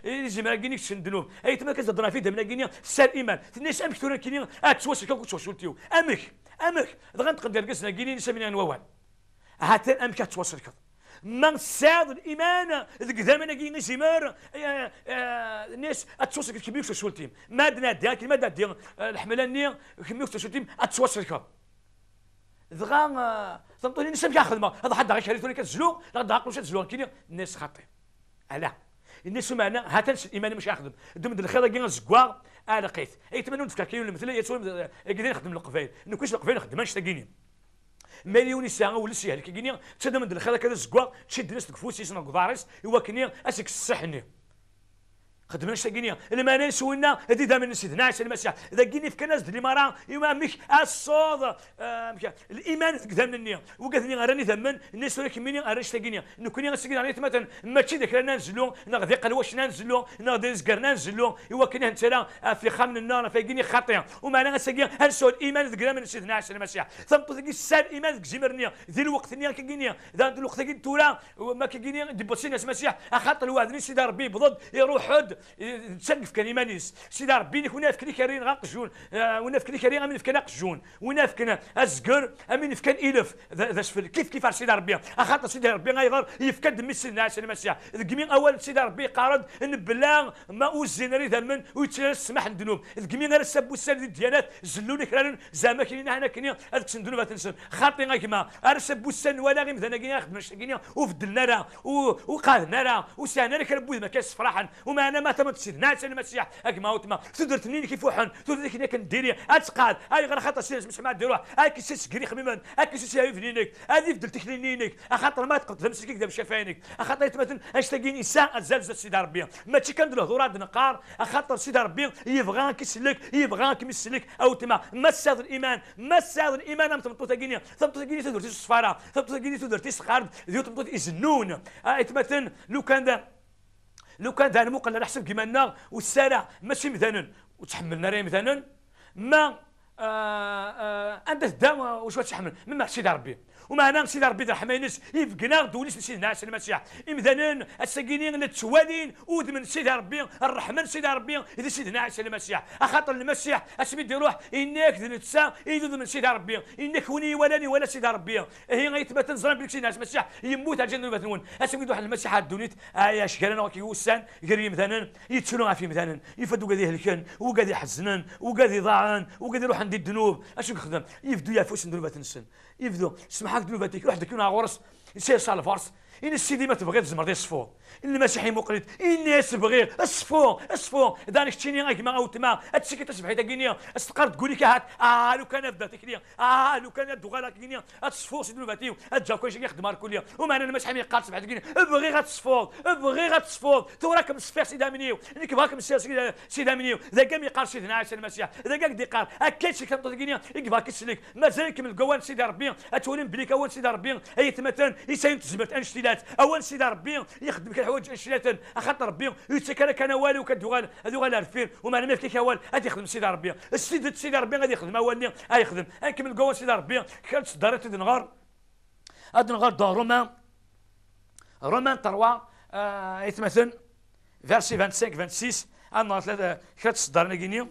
زعما كاينين الذنوب اي تما كتهضر في دم كاينين سال الايمان الناس امك تورا كاينين اتوسل كتوسلتيو امك دغا نقدر كاسنا كاينين سمينا نوال حتى امك توصل من ساد الايمان ذاك كاين زمار الناس اتوصل كبير توسلتيم ما دنا داك ما ديال الحملانيه كميو توسلتيم اتوصل دغا تنطوني نسى بها خدمه هذا حد غير شريتوني كتزلو غدا عقلوا تزلو كاين الناس خاطئ علاه الناس معنا هاتن الايمان مش ياخذ دم الخير كاين الزكوا لقيت يتمنون تفكر كاين المثل يتسول كاين نخدم القفايل نو كاينش القفايل نخدم ماشي تاكيني مليون ساعه ولا شي هلك كاين تشد من الخير كذا الزكوا تشد الناس تكفوسي سنا كفارس هو كاين اسك الصحني خدمنا شاكينيا لما نسولنا هذه دائما سيدنا عيسى المسيح اذا كاين في كناز ديال المراه يما مش الصوت الايمان قدام النيه وقال لي راني ثمن الناس ولكن مني راني شاكينيا نكوني غنسكن عليه مثلا ماشي داك رانا ننزلوا نغدي قلواش ننزلوا نغدي زكرنا ننزلوا هو كاين انت في خامن النار فايقيني خاطئه ومعنا غنسكن هنسول الايمان قدام سيدنا عيسى المسيح ثمط ديك السال الايمان جمرنيا ذي الوقت نيا كاينيا ذا الوقت كاين تولا ما كاينيا دبوسينا المسيح خاطر الواحد سيدي ربي بضد يروح حد تسقف كلمانيس سيدي ربي نكون في كريم غاقجون ونافكني كريم امين في قجون ونافكنا ازكر امين في الف ذا سفل كيف سيدي ربي خاطر سيدي ربي غيغير يفكد دم سيدنا عيسى المسيح كمين اول سيدي ربي قارد نبلا ما وزن ري ثمن ويتسمح الذنوب كمين غير سبوا السال الديانات زلوني كران زعما كاين هنا كاين هذيك الذنوب تنسى خاطي غير كما رسبوا السال ولا غير مثلا كاين خدمه كاين وفدلنا راه وقالنا راه وسانا لك ربي ما كاش فرحا وما انا ما تمت سيدنا عيسى المسيح اكما وتما تدرتني كيف وحن تدرتني كنا كنديري اتقاد هاي غير خاطر سيدنا مش ما ديروه هاي كيسس كري خميمان هاي كيسس يفنينك هذه فدلتك لينينك خاطر ما تقدر تمسك كذا بشفاينك خاطر مثلا اش تلاقيني ساعه زلزل سيدي ربي ماشي كندير هضورات نقار خاطر سيدي ربي يبغاك يسلك يبغاك يمسلك او تما ما ساد الايمان ما ساد الايمان ام تمطو تاكيني تدرتي الصفاره تمطو تدرتي السخار ذو تمطو يزنون مثلا لو كان ذا المقل على حسب كيما لنا والسارع ماشي مثلا وتحملنا راه مثلا ما انت تدام واش تحمل من سيدي ربي ومعنا سيدي ربي رحمه ينس يفقنا دوليس سيدنا عيسى المسيح مثلا الساكنين اللي تسوالين ود من سيدي ربي الرحمن سيدي ربي اذا سيدنا عيسى المسيح خاطر المسيح اسمي يروح انك نتسا يدود من سيدي ربي انك وني ولا سيدي ربي هي غيتبات نزرب لك سيدنا المسيح يموت على جنب مثنون اسمي يروح المسيح الدونيت يا شكرنا وكيوسان قري مثلا يتسلوا في مثلا يفدوا قاعد يهلكن وقاعد يحزنن وقاعد يضاعن وقاعد يروح عند الذنوب اش يخدم يفدوا يافوس ذنوبات نسن يفدوا سمحك ذنوباتك وحدك يكون غورس يسير صال فارس إن السيدي ما تبغي تزمر دي الصفور إن المسيحي مقلد الناس تبغي الصفور دانك تشيني غيك ما او تما هادشي تسبحي تاكينيا استقر تقول لك هات لو كان بدا تكنيا لو كان دوغالا كينيا الصفور سيدي نوباتيو جاو كلشي كيخدم كليا ومعنا المسيحي ما يقال تسبح تاكينيا ابغي غات الصفور تو راك مسفير سيدي منيو انك باغاك مسير سيدي منيو ذا كان يقال سيدنا عيسى المسيح ذا كاك ديقار هكاش كنطو تاكينيا يكباك يسلك مازال كمل القوان سيدي ربي اتولين بليك اول سيدي ربي اي مثلا يساين تزبط انشتيلات اول سيدي ربي يخدم لك الحوايج انشتيلات خاطر ربي يتسكر كان والو كدوغال هذو غال عارفين وما ما فيك والو غادي يخدم سيدي ربي سيدي ربي غادي يخدم اولني يخدم نكمل القوان سيدي ربي كانت صدرت نغار هاد نغار دو رومان 3 يتمثل فيرسي 25 26 انا ثلاثه كانت صدرنا كينيو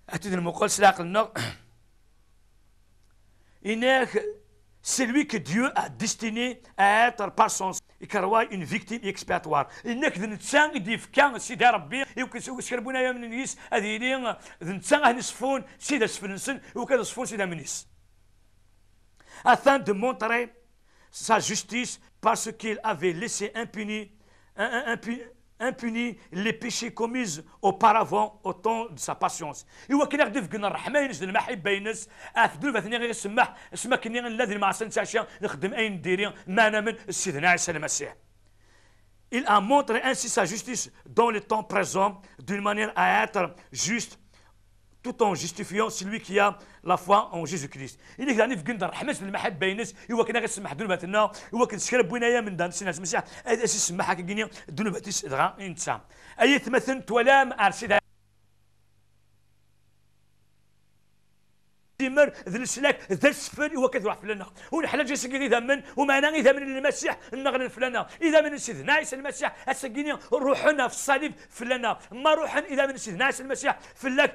أتدري المقول سلاق النار c'est lui que Dieu a destiné à être par son une victime expiatoire. إنك ذنتسان دي فكان سيدي ربي يسكربونا يا من النيس هذه لي ذنتسان هنصفون سيدي سفنسن وكذا صفون سيدي منيس. Afin de montrer sa justice parce qu'il avait laissé impuni les péchés commis auparavant au temps de sa patience. إوا كنا غادي فقنا الرحمة ينزل المحبة ينس أفدل فثني غير السماح اسمها كني الذي مع سنساشا نخدم أي نديري ما أنا من سيدنا عيسى المسيح. Il a montré ainsi sa justice dans le temps présent d'une manière à être juste tout en justifiant celui qui a la foi en Jésus-Christ. إنك يعني في قندر حماس بالمحبة ينس إوا كنا غير سمح ذنوباتنا إوا كنسكر بوينايا من دان سيدنا المسيح هذا أساس سماح كينيا ذنوباتيس دغا إنسان أي تمثل تولام أرسيدا ديمر ذا السلاك ذا السفل وكذا فلنا ونحن جالسين إذا من ومعنا إذا من المسيح نغنى فلنا إذا من سيدنا عيسى المسيح السكينين روحنا في الصليب فلنا ما روحا إذا من سيدنا عيسى المسيح فلاك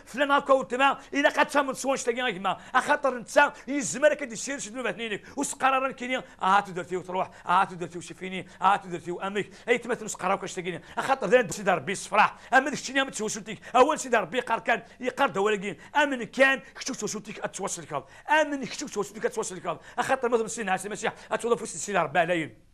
فلنا كوتما إذا قد تمن سوانش تلاقينا كما خاطر انت يزمر كدي سير شنو مثنينك وسقرارا كينيا تدرتي وتروح تدرتي وشفيني تدرتي وامك اي تمثل سقراو كاش تلاقيني خاطر ذا سيدي ربي الصفراح اما داك الشيء ما تسوسلتيك اول سيدي ربي قال كان يقرد ولكن امن كان كشتو توسلتيك اتوصلك امن كشتو توسلتيك اتوصلك خاطر مثلا سيدنا عيسى المسيح اتوظف سيدي ربي عليا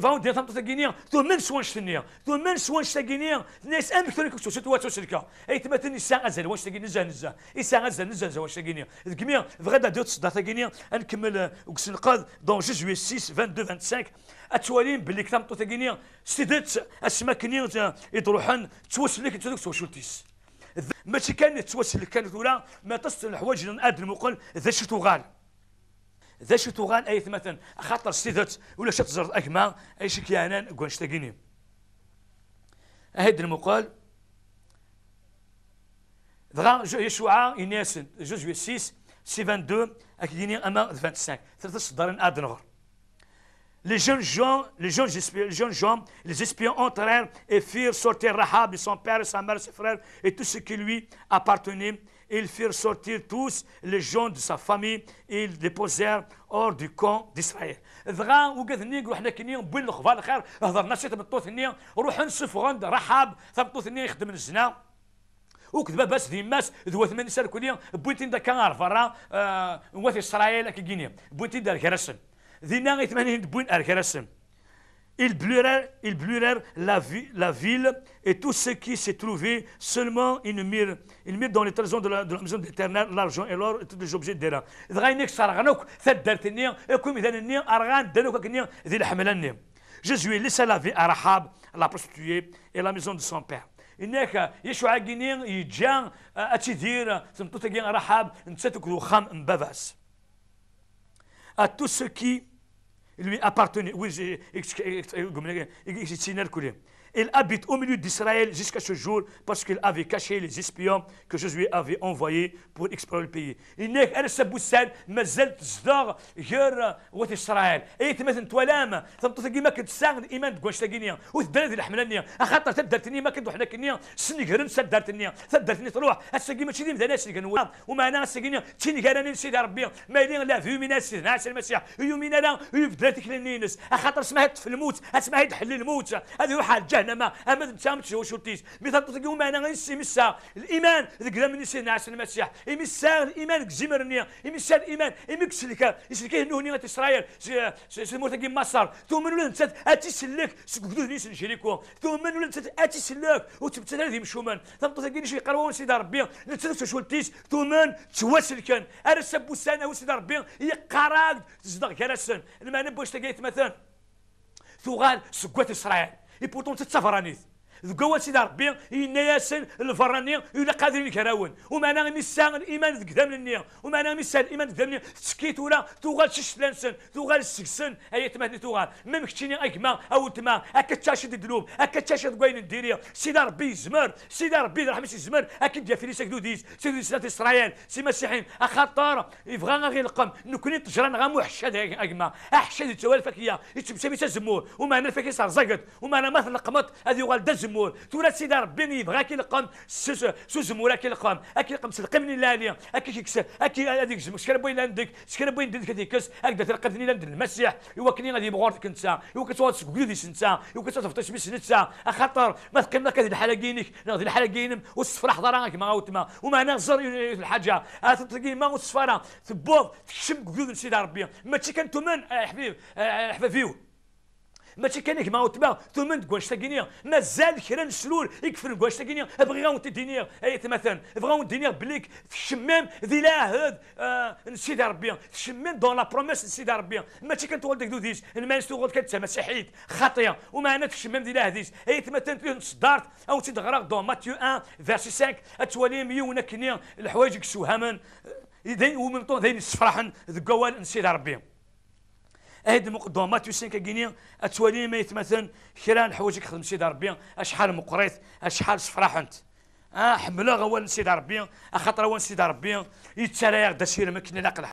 فهم ديال تمطط الجينيا تو من سوانش تنيا تو من سوانش تنيا الناس امك تونيك توسلت وتوسلك اي تمثل نساء غزل واش تجي نزا نساء غزل نزا واش تجينيا الجميع غدا ديال تصدى تجينيا نكمل وكسنقاد دون جوجوي 6 22 25 اتوالين باللي كتمطط تجينيا سيدات اسماكنيا يدروحن توسلك توسلتيس ماشي كان توسلك كانت ولا ما تصل الحوايج للادم المقل ذا شتوغال ذا شتوغان اي مثلا خاطر سيدات ولا شات زرد اكما اي شي كيانان كونش تاكيني هاد المقال دغا يشوع يناس جوج 6 سي 22 اكيديني اما 25 ثلاثه صدارين ادنغر Les jeunes gens, les espions entrèrent et firent sortir Rahab et son père, sa mère, ses frères et tout ce qui lui appartenait. Ils firent sortir tous les gens de sa famille et ils déposèrent hors du camp d'Israël. ذغا وقذني نقول حنا كني بين الخبار الخير هضرنا شي تبطو ثنيا روح نسف غند رحاب تبطو ثنيا يخدم الزنا وكذا بس ديماس ذو 8 سنه كليا بوينتين دا كان عرفرا وث اسرائيل كينيا بوينتين دا كرسن ذينا 80 بوين اركرسن. Ils brûlèrent la ville et tout ce qui s'est trouvé, seulement ils mirent dans les trésors de la maison d'Éternel l'argent et l'or et tous les objets d'Éra. Jésus laissa la vie à Rahab, la prostituée, et la maison de son père. إنك يشوع جنين يجان أتدير ثم تجين رحاب نتسكت وخام مبافاس. À tous ceux qui lui appartenaient. Oui, il habite au milieu d'Israël jusqu'à ce jour parce qu'il avait caché les espions que Jésus avait envoyés pour explorer le pays. إنك أنا سبوسان ما زلت تصدر غير وقت إسرائيل. أي مثلا توالام ثم تلاقي ما كنت ساعد الإيمان تقول شتاقينيا وتدري الحملانية أخاطر تدرتني ما كنت وحنا كنيا سني غير سدرتني تروح الساقي ماشي ديما ناس اللي كانوا ومعنا الساقينيا تشيني كان سيدي ربي ما لين لا في من الناس ناس المسيح يومنا لا يبدلتك للنينس أخاطر سمعت في الموت اسمها تحل الموت هذه واحد جهنم أما تمشي وشوتيس مثلا تلاقيو معنا غنسي مسا الإيمان ذكر من سيدنا عيسى المسيح إمسا الإيمان زمرنيا إمسا الإيمان إمكسلك يسلكيه نونية إسرائيل سمو تلاقي مصر ثم ولا أنت أتسلك سكودو نيس نشريكو ثم ولا أنت أتسلك وتبتدى ذي مشومان ثم تلاقي شي يقراون سيدي ربي نتسلك شوتيس ثم توسلكن أنا سبو سنة وسيدي ربي يقراك تصدق كرسن المعنى باش تلقيت مثلا ثغال سكوات إسرائيل يبوطون تتسافرانيث ذكوا سيدي ربي يناسن الفراني ولا قادرين يكراون ومعنا ميسان الايمان ذكدام النية ومعنا ميسان الايمان ذكدام النية سكيت ولا توغال ششلانسن توغال السكسن اي تمهني توغال ما مكتشيني اكما او تما اكتشاشد الذنوب اكتشاشد كوين الديريه سيدي ربي يزمر سيدي ربي رحمه يزمر اكيد يا فيليس كدوديس سيدي سنة اسرائيل سي مسيحيين اخاطر يبغى غير القم نكوني تجران غامو حشاد اكما احشاد التوالفكيه يتمشى بيتا زمور ومعنا الفكي صار زقد ومعنا مثلا قمط هذه يغال دز زمور تورا سيدي ربي يبغى كي لقم سو زمور كي لقم اكي لقم سلقمني لانيا اكي كيكس اكي هذيك شكون بغي لاندك شكون بغي ندير هذيكس هكذا تلقدني لاند المسيح يوكلني غادي بغورتك انت يوكتوات سكودي انت يوكتوات تفتش بس انت خاطر ما تقيمنا كهذه الحلاقينك ناخذ الحلاقين والصفر حضرانك ما غاوتما ومعنا زر الحاجه تلقي ما والصفاره تبوض تشم قدود سيدي ربي ماشي كنتو من حبيب حبابيو ماشي كان كما وتبا ثم تقول شتاكينيا مازال كرا نسلول يكفر نقول شتاكينيا بغي غاون تدينيا اي مثلا بغاو ندينيا بليك في الشمام ذي لاهد سيدي ربي في الشمام دون لا بروميس سيدي ربي ماشي كنتولد دوديس المانس تقول كتسمى مسيحيت خاطيه ومعنا في الشمام ذي لاهديس اي مثلا صدارت او تدغرق دون ماتيو 1 فيرسي 5 اتوالي ميونا كنيا الحوايج كسوهامن اذا ومن طون ذين الصفراحن ذكوال سيدي ربي هاد المقدمه ماتيو 5 كينيا اتوالي ما يتمثل كرا الحوايج يخدم سيدي ربي اشحال مقريت اشحال صفراحنت حمله غوان سيدي ربي خاطر وان سيدي ربي يتسرى دا سير ما كنا ناقل